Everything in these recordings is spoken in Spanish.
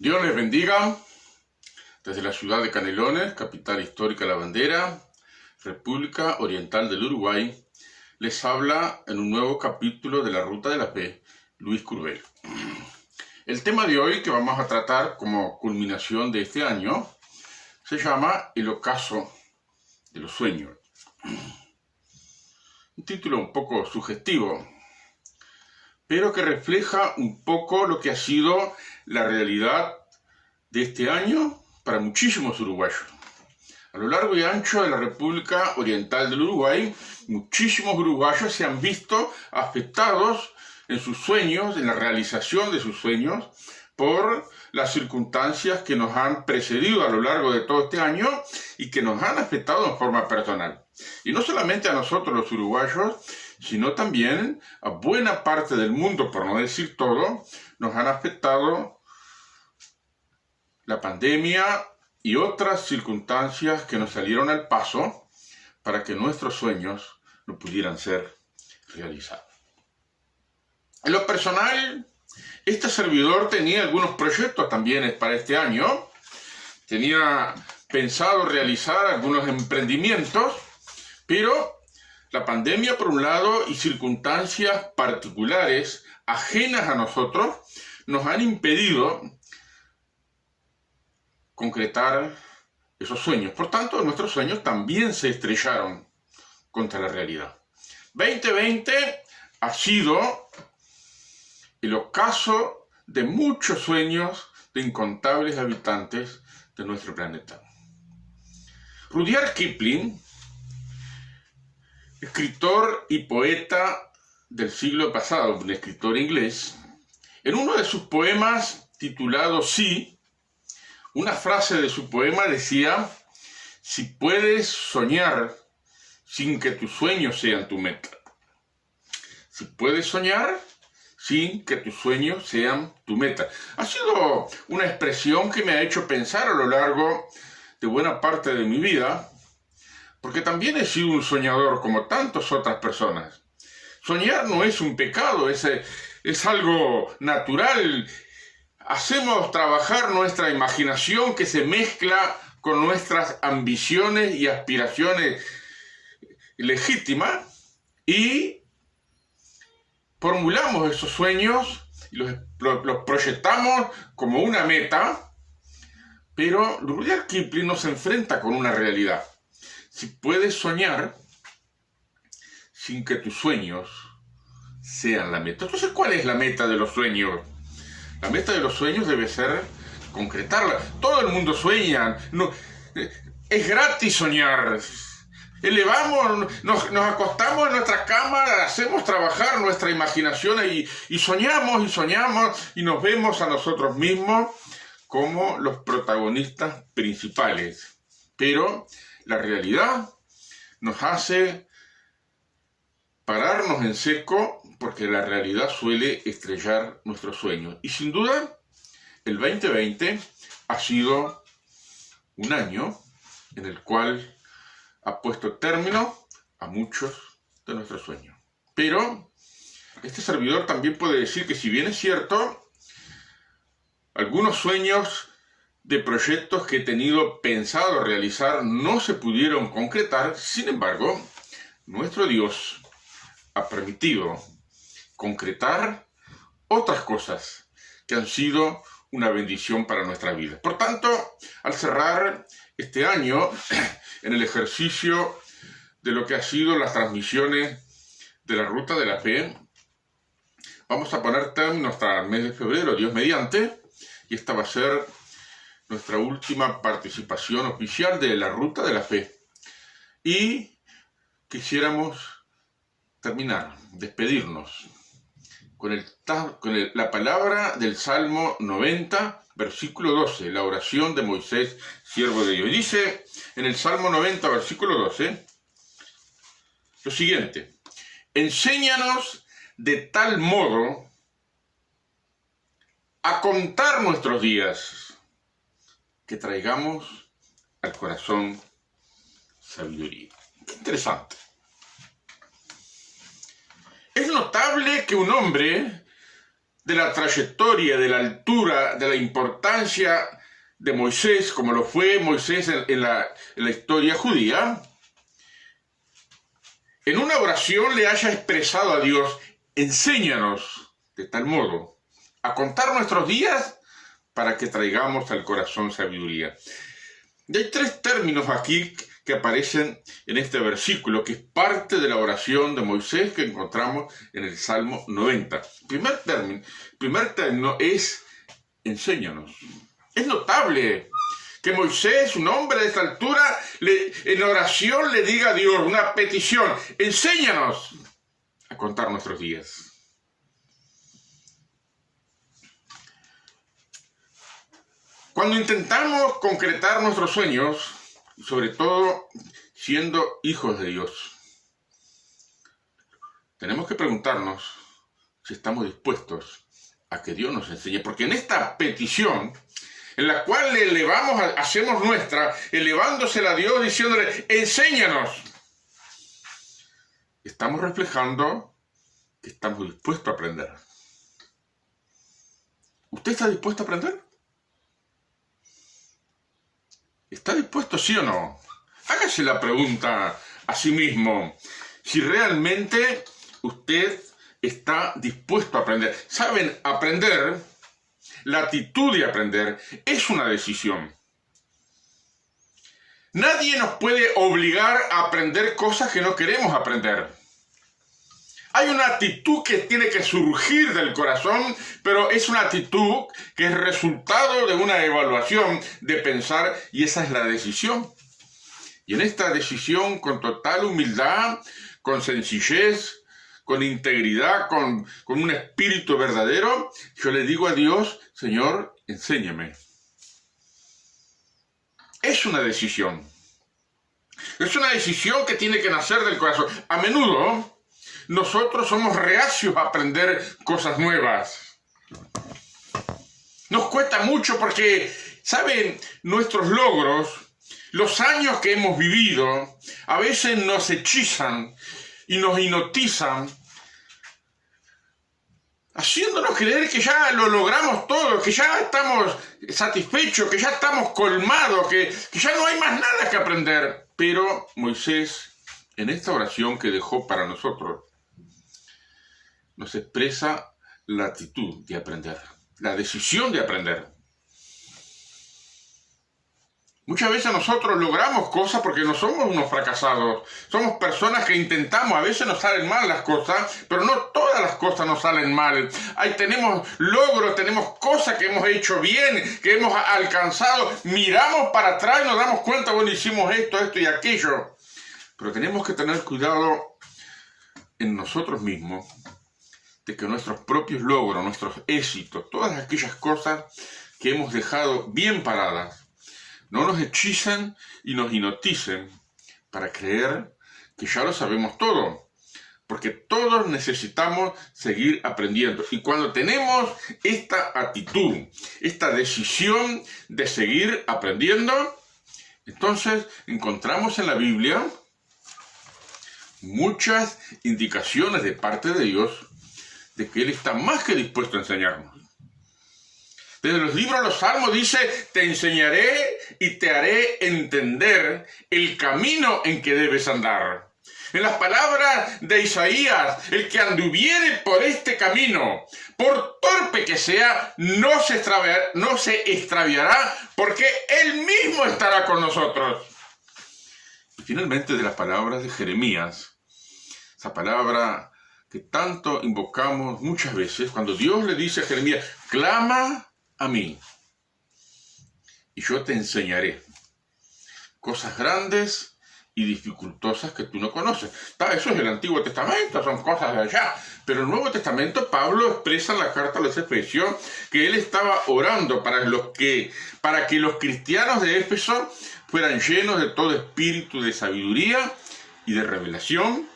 Dios les bendiga desde la ciudad de Canelones, capital histórica de la bandera, República Oriental del Uruguay. Les habla en un nuevo capítulo de la Ruta de la Fe, Luis Curbelo. El tema de hoy que vamos a tratar como culminación de este año se llama El ocaso de los sueños. Un título un poco sugestivo, pero que refleja un poco lo que ha sido la realidad de este año para muchísimos uruguayos. A lo largo y ancho de la República Oriental del Uruguay, muchísimos uruguayos se han visto afectados en sus sueños, en la realización de sus sueños, por las circunstancias que nos han precedido a lo largo de todo este año y que nos han afectado en forma personal. Y no solamente a nosotros los uruguayos, sino también a buena parte del mundo, por no decir todo, nos han afectado la pandemia y otras circunstancias que nos salieron al paso para que nuestros sueños no pudieran ser realizados. En lo personal, este servidor tenía algunos proyectos también para este año. Tenía pensado realizar algunos emprendimientos, pero la pandemia por un lado y circunstancias particulares ajenas a nosotros nos han impedido concretar esos sueños. Por tanto, nuestros sueños también se estrellaron contra la realidad. 2020 ha sido el ocaso de muchos sueños de incontables habitantes de nuestro planeta. Rudyard Kipling, escritor y poeta del siglo pasado, un escritor inglés, en uno de sus poemas titulado Sí, una frase de su poema decía: si puedes soñar sin que tus sueños sean tu meta. Si puedes soñar sin que tus sueños sean tu meta. Ha sido una expresión que me ha hecho pensar a lo largo de buena parte de mi vida, porque también he sido un soñador como tantas otras personas. Soñar no es un pecado, es algo natural. Hacemos trabajar nuestra imaginación que se mezcla con nuestras ambiciones y aspiraciones legítimas y formulamos esos sueños y los proyectamos como una meta, pero Rudyard Kipling nos enfrenta con una realidad. Si puedes soñar sin que tus sueños sean la meta. Entonces, ¿cuál es la meta de los sueños? La meta de los sueños debe ser concretarla. Todo el mundo sueña. No, es gratis soñar. Nos acostamos en nuestra cama, hacemos trabajar nuestra imaginación y soñamos y nos vemos a nosotros mismos como los protagonistas principales. Pero la realidad nos hace pararnos en seco porque la realidad suele estrellar nuestros sueños. Y sin duda, el 2020 ha sido un año en el cual ha puesto término a muchos de nuestros sueños. Pero este servidor también puede decir que si bien es cierto, algunos sueños de proyectos que he tenido pensado realizar no se pudieron concretar, sin embargo, nuestro Dios ha permitido concretar otras cosas que han sido una bendición para nuestra vida. Por tanto, al cerrar este año en el ejercicio de lo que ha sido las transmisiones de la Ruta de la Fe, vamos a poner término hasta el mes de febrero, Dios mediante, y esta va a ser nuestra última participación oficial de la Ruta de la Fe. Y quisiéramos terminar, despedirnos con la palabra del Salmo 90, versículo 12, la oración de Moisés, siervo de Dios. Dice en el Salmo 90, versículo 12, lo siguiente: enséñanos de tal modo a contar nuestros días que traigamos al corazón sabiduría. Qué interesante. Es notable que un hombre de la trayectoria, de la altura, de la importancia de Moisés, como lo fue Moisés en la historia judía, en una oración le haya expresado a Dios: enséñanos de tal modo a contar nuestros días para que traigamos al corazón sabiduría. Y hay tres términos aquí que aparecen en este versículo, que es parte de la oración de Moisés que encontramos en el Salmo 90. Primer término es enséñanos. Es notable que Moisés, un hombre de esta altura, en oración le diga a Dios una petición: enséñanos a contar nuestros días. Cuando intentamos concretar nuestros sueños, sobre todo siendo hijos de Dios, tenemos que preguntarnos si estamos dispuestos a que Dios nos enseñe, porque en esta petición, en la cual le elevamos, hacemos nuestra, elevándosela a Dios, diciéndole: enséñanos, estamos reflejando que estamos dispuestos a aprender. ¿Usted está dispuesto a aprender? ¿Está dispuesto, sí o no? Hágase la pregunta a sí mismo, si realmente usted está dispuesto a aprender. ¿Saben? Aprender, la actitud de aprender, es una decisión. Nadie nos puede obligar a aprender cosas que no queremos aprender. Hay una actitud que tiene que surgir del corazón, pero es una actitud que es resultado de una evaluación, de pensar, y esa es la decisión. Y en esta decisión, con total humildad, con sencillez, con integridad, con un espíritu verdadero, yo le digo a Dios: Señor, enséñame. Es una decisión. Es una decisión que tiene que nacer del corazón. A menudo nosotros somos reacios a aprender cosas nuevas. Nos cuesta mucho porque, ¿saben? Nuestros logros, los años que hemos vivido, a veces nos hechizan y nos hipnotizan, haciéndonos creer que ya lo logramos todo, que ya estamos satisfechos, que ya estamos colmados, que ya no hay más nada que aprender. Pero Moisés, en esta oración que dejó para nosotros, nos expresa la actitud de aprender, la decisión de aprender. Muchas veces nosotros logramos cosas porque no somos unos fracasados. Somos personas que intentamos, a veces nos salen mal las cosas, pero no todas las cosas nos salen mal. Ahí tenemos logros, tenemos cosas que hemos hecho bien, que hemos alcanzado. Miramos para atrás y nos damos cuenta: bueno, hicimos esto y aquello. Pero tenemos que tener cuidado en nosotros mismos de que nuestros propios logros, nuestros éxitos, todas aquellas cosas que hemos dejado bien paradas, no nos hechicen y nos hipnoticen para creer que ya lo sabemos todo, porque todos necesitamos seguir aprendiendo. Y cuando tenemos esta actitud, esta decisión de seguir aprendiendo, entonces encontramos en la Biblia muchas indicaciones de parte de Dios de que Él está más que dispuesto a enseñarnos. Desde los libros de los Salmos dice: te enseñaré y te haré entender el camino en que debes andar. En las palabras de Isaías: el que anduviere por este camino, por torpe que sea, no se extraviará, porque Él mismo estará con nosotros. Y finalmente, de las palabras de Jeremías, esa palabra que tanto invocamos muchas veces, cuando Dios le dice a Jeremías: clama a mí y yo te enseñaré cosas grandes y dificultosas que tú no conoces. Eso es el Antiguo Testamento, son cosas de allá. Pero el Nuevo Testamento, Pablo expresa en la carta a los Efesios que él estaba orando para que los cristianos de Éfeso fueran llenos de todo espíritu de sabiduría y de revelación,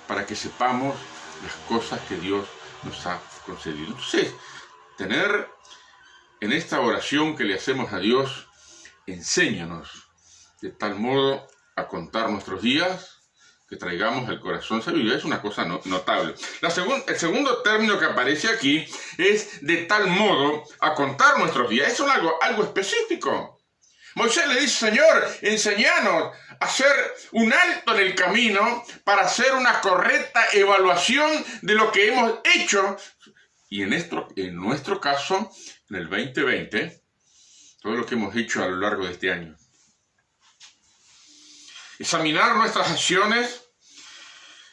para que sepamos las cosas que Dios nos ha concedido. Entonces, tener en esta oración que le hacemos a Dios: enséñanos de tal modo a contar nuestros días, que traigamos al corazón sabiduría es una cosa notable. El segundo término que aparece aquí es de tal modo a contar nuestros días. Eso es algo específico. Moisés le dice, Señor, enséñanos a hacer un alto en el camino para hacer una correcta evaluación de lo que hemos hecho. Y en nuestro caso, en el 2020, todo lo que hemos hecho a lo largo de este año. Examinar nuestras acciones,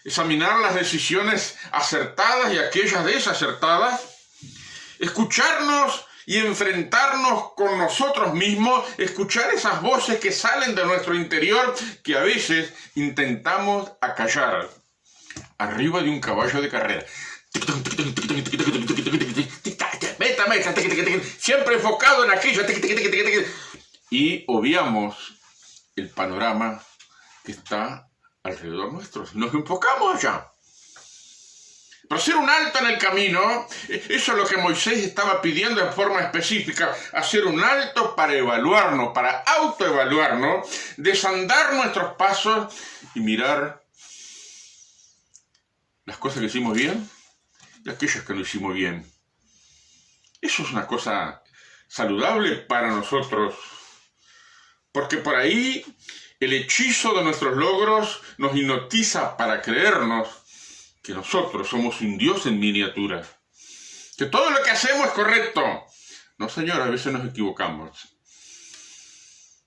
examinar las decisiones acertadas y aquellas desacertadas, escucharnos y enfrentarnos con nosotros mismos, escuchar esas voces que salen de nuestro interior que a veces intentamos acallar arriba de un caballo de carrera. Siempre enfocado en aquello y obviamos el panorama que está alrededor nuestro. Nos enfocamos allá. Pero hacer un alto en el camino, eso es lo que Moisés estaba pidiendo de forma específica, hacer un alto para evaluarnos, para autoevaluarnos, desandar nuestros pasos y mirar las cosas que hicimos bien y aquellas que no hicimos bien. Eso es una cosa saludable para nosotros, porque por ahí el hechizo de nuestros logros nos hipnotiza para creernos que nosotros somos un Dios en miniatura, que todo lo que hacemos es correcto. No, Señor, a veces nos equivocamos,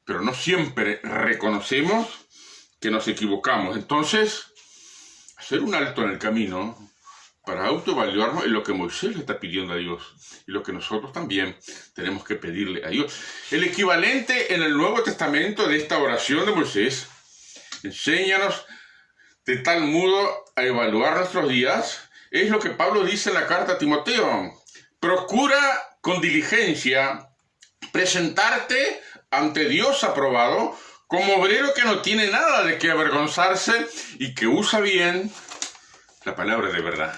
pero no siempre reconocemos que nos equivocamos. Entonces, hacer un alto en el camino para autoevaluarnos es lo que Moisés le está pidiendo a Dios y lo que nosotros también tenemos que pedirle a Dios. El equivalente en el Nuevo Testamento de esta oración de Moisés, enséñanos de tal modo a evaluar nuestros días, es lo que Pablo dice en la carta a Timoteo. Procura con diligencia presentarte ante Dios aprobado como obrero que no tiene nada de qué avergonzarse y que usa bien la palabra de verdad.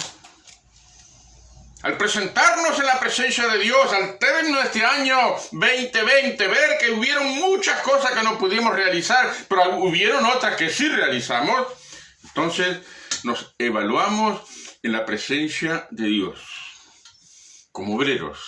Al presentarnos en la presencia de Dios, al término de este año 2020, ver que hubieron muchas cosas que no pudimos realizar, pero hubieron otras que sí realizamos, entonces nos evaluamos en la presencia de Dios, como obreros,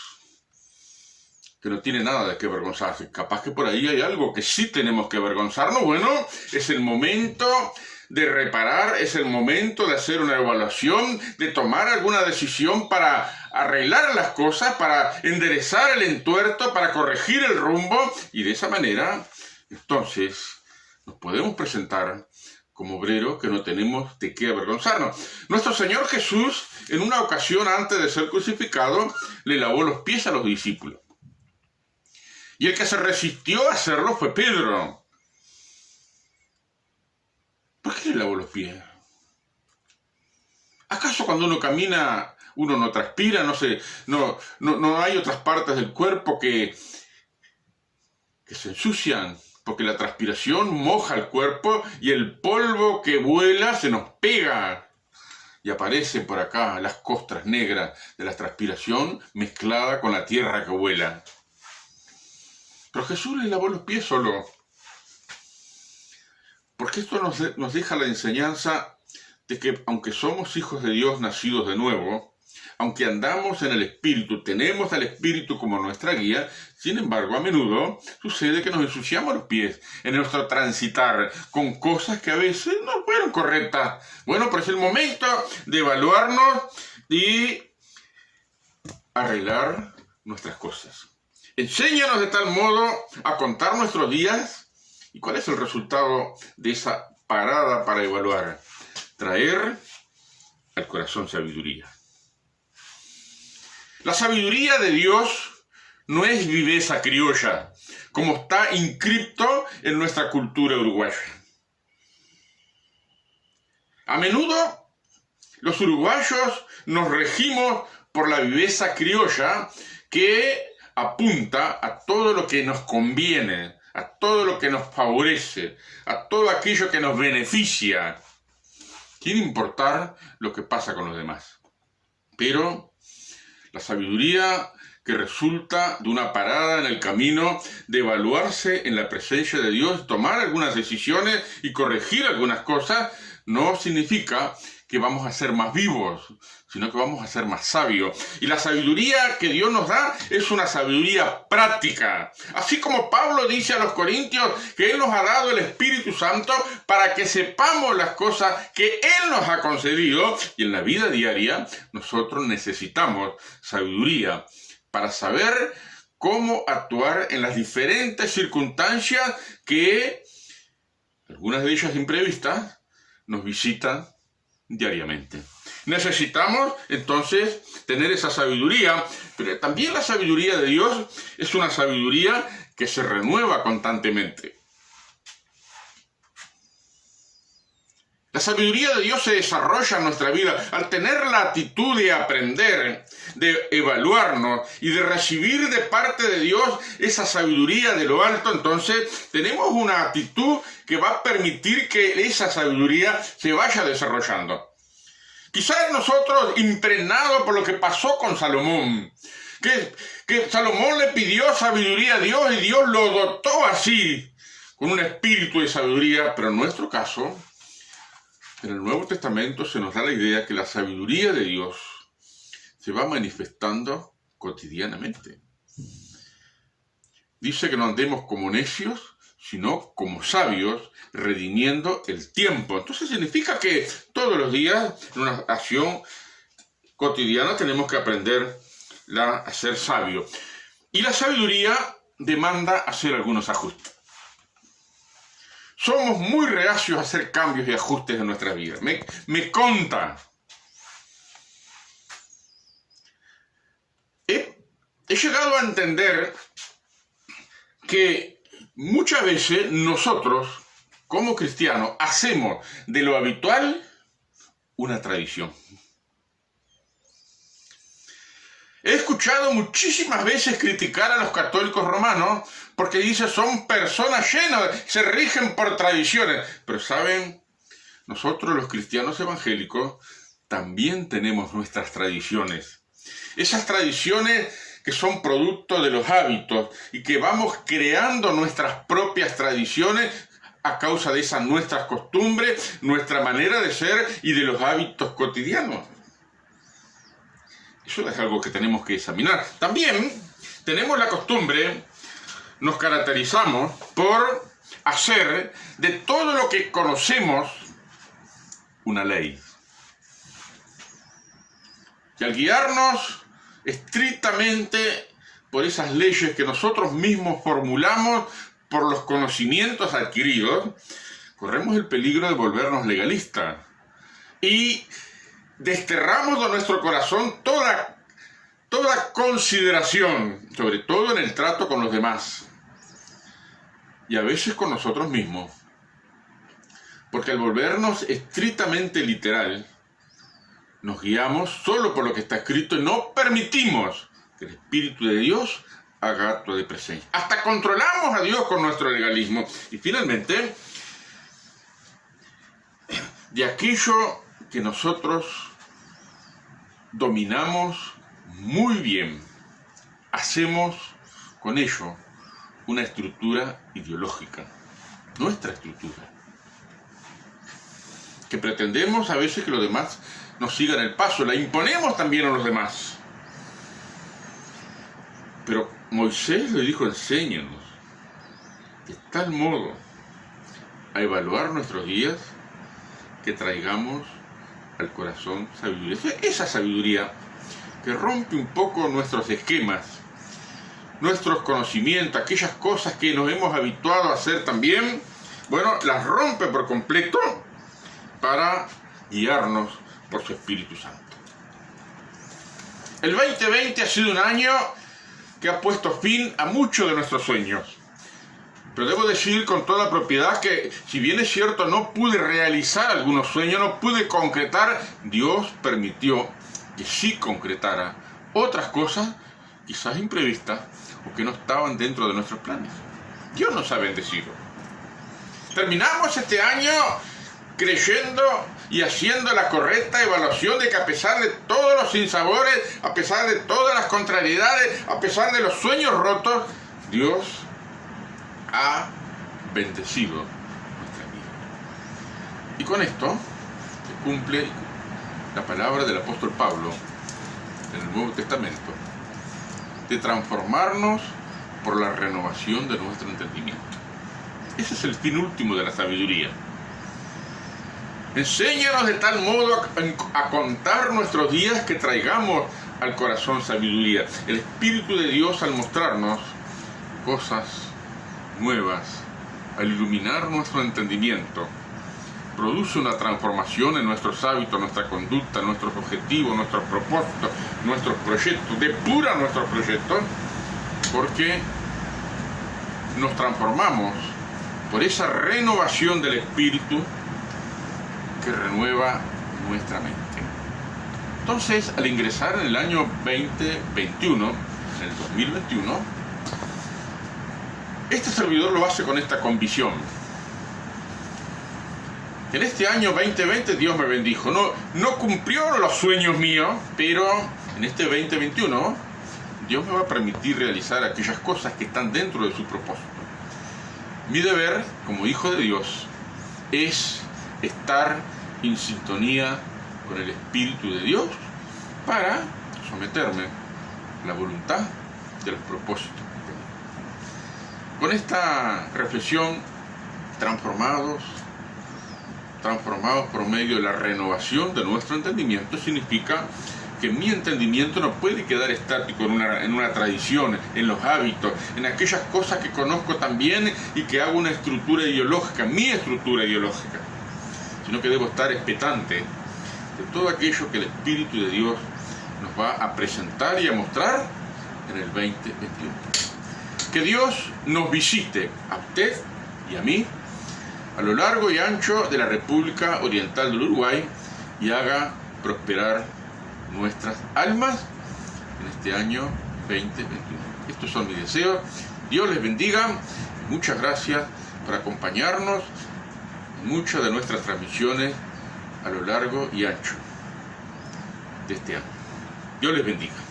que no tiene nada de qué avergonzarse. Capaz que por ahí hay algo que sí tenemos que avergonzarnos. Bueno, es el momento de reparar, es el momento de hacer una evaluación, de tomar alguna decisión para arreglar las cosas, para enderezar el entuerto, para corregir el rumbo, y de esa manera, entonces, nos podemos presentar como obreros que no tenemos de qué avergonzarnos. Nuestro Señor Jesús, en una ocasión antes de ser crucificado, le lavó los pies a los discípulos. Y el que se resistió a hacerlo fue Pedro. ¿Por qué le lavó los pies? ¿Acaso cuando uno camina, uno no transpira? No hay otras partes del cuerpo que se ensucian, porque la transpiración moja el cuerpo y el polvo que vuela se nos pega. Y aparecen por acá las costras negras de la transpiración mezclada con la tierra que vuela. Pero Jesús le lavó los pies solo. Porque esto nos deja la enseñanza de que aunque somos hijos de Dios nacidos de nuevo, aunque andamos en el Espíritu, tenemos al Espíritu como nuestra guía, sin embargo, a menudo sucede que nos ensuciamos los pies en nuestro transitar con cosas que a veces no fueron correctas. Bueno, pero es el momento de evaluarnos y arreglar nuestras cosas. Enséñanos de tal modo a contar nuestros días. ¿Y cuál es el resultado de esa parada para evaluar? Traer al corazón sabiduría. La sabiduría de Dios no es viveza criolla, como está inscripto en nuestra cultura uruguaya. A menudo los uruguayos nos regimos por la viveza criolla que apunta a todo lo que nos conviene, a todo lo que nos favorece, a todo aquello que nos beneficia, sin importar lo que pasa con los demás. Pero la sabiduría que resulta de una parada en el camino, de evaluarse en la presencia de Dios, tomar algunas decisiones y corregir algunas cosas, no significa que vamos a ser más vivos, sino que vamos a ser más sabios. Y la sabiduría que Dios nos da es una sabiduría práctica. Así como Pablo dice a los Corintios que Él nos ha dado el Espíritu Santo para que sepamos las cosas que Él nos ha concedido. Y en la vida diaria nosotros necesitamos sabiduría para saber cómo actuar en las diferentes circunstancias que, algunas de ellas imprevistas, nos visitan diariamente. Necesitamos entonces tener esa sabiduría, pero también la sabiduría de Dios es una sabiduría que se renueva constantemente. La sabiduría de Dios se desarrolla en nuestra vida al tener la actitud de aprender, de evaluarnos y de recibir de parte de Dios esa sabiduría de lo alto. Entonces tenemos una actitud que va a permitir que esa sabiduría se vaya desarrollando. Quizás nosotros, impregnados por lo que pasó con Salomón, que Salomón le pidió sabiduría a Dios y Dios lo dotó así, con un espíritu de sabiduría, pero en nuestro caso, en el Nuevo Testamento se nos da la idea que la sabiduría de Dios se va manifestando cotidianamente. Dice que no andemos como necios, sino como sabios, redimiendo el tiempo. Entonces significa que todos los días, en una acción cotidiana, tenemos que aprender a ser sabios. Y la sabiduría demanda hacer algunos ajustes. Somos muy reacios a hacer cambios y ajustes en nuestra vida. Me consta. He llegado a entender que muchas veces nosotros, como cristianos, hacemos de lo habitual una tradición. He escuchado muchísimas veces criticar a los católicos romanos porque dice son personas llenas, se rigen por tradiciones. Pero ¿saben? Nosotros los cristianos evangélicos también tenemos nuestras tradiciones. Esas tradiciones que son producto de los hábitos y que vamos creando nuestras propias tradiciones a causa de esas nuestras costumbres, nuestra manera de ser y de los hábitos cotidianos. Eso es algo que tenemos que examinar. También tenemos la costumbre, nos caracterizamos por hacer de todo lo que conocemos una ley. Y al guiarnos estrictamente por esas leyes que nosotros mismos formulamos por los conocimientos adquiridos, corremos el peligro de volvernos legalistas y desterramos de nuestro corazón toda consideración, sobre todo en el trato con los demás y a veces con nosotros mismos, porque al volvernos estrictamente literal, nos guiamos solo por lo que está escrito y no permitimos que el Espíritu de Dios haga acto de presencia. Hasta controlamos a Dios con nuestro legalismo. Y finalmente, de aquello que nosotros dominamos muy bien, hacemos con ello una estructura ideológica, nuestra estructura, que pretendemos a veces que los demás nos sigan el paso, la imponemos también a los demás. Pero Moisés le dijo, enséñanos de tal modo a evaluar nuestros días que traigamos al corazón sabiduría. Esa sabiduría que rompe un poco nuestros esquemas, nuestros conocimientos, aquellas cosas que nos hemos habituado a hacer también, bueno, las rompe por completo para guiarnos por su Espíritu Santo. El 2020 ha sido un año que ha puesto fin a muchos de nuestros sueños. Pero debo decir con toda propiedad que, si bien es cierto, no pude realizar algunos sueños, no pude concretar, Dios permitió que sí concretara otras cosas, quizás imprevistas, o que no estaban dentro de nuestros planes. Dios nos ha bendecido. Terminamos este año creyendo y haciendo la correcta evaluación de que a pesar de todos los sinsabores, a pesar de todas las contrariedades, a pesar de los sueños rotos, Dios ha bendecido nuestra vida. Y con esto cumple la palabra del apóstol Pablo en el Nuevo Testamento, de transformarnos por la renovación de nuestro entendimiento. Ese es el fin último de la sabiduría. Enséñanos de tal modo a contar nuestros días que traigamos al corazón sabiduría. El Espíritu de Dios, al mostrarnos cosas nuevas, al iluminar nuestro entendimiento, produce una transformación en nuestros hábitos, nuestra conducta, nuestros objetivos, nuestros propósitos, nuestros proyectos, depura nuestros proyectos, porque nos transformamos por esa renovación del Espíritu que renueva nuestra mente. Entonces, al ingresar en el año 2021, en el 2021, este servidor lo hace con esta convicción. En este año 2020 Dios me bendijo. No cumplió los sueños míos, pero en este 2021 Dios me va a permitir realizar aquellas cosas que están dentro de su propósito. Mi deber como hijo de Dios es estar en sintonía con el Espíritu de Dios para someterme a la voluntad de los propósitos. Con esta reflexión, transformados por medio de la renovación de nuestro entendimiento, significa que mi entendimiento no puede quedar estático en una tradición, en los hábitos, en aquellas cosas que conozco también y que hago una estructura ideológica, mi estructura ideológica, sino que debo estar expectante de todo aquello que el Espíritu de Dios nos va a presentar y a mostrar en el 2021. Que Dios nos visite a usted y a mí a lo largo y ancho de la República Oriental del Uruguay y haga prosperar nuestras almas en este año 2021. Estos son mis deseos. Dios les bendiga. Muchas gracias por acompañarnos en muchas de nuestras transmisiones a lo largo y ancho de este año. Dios les bendiga.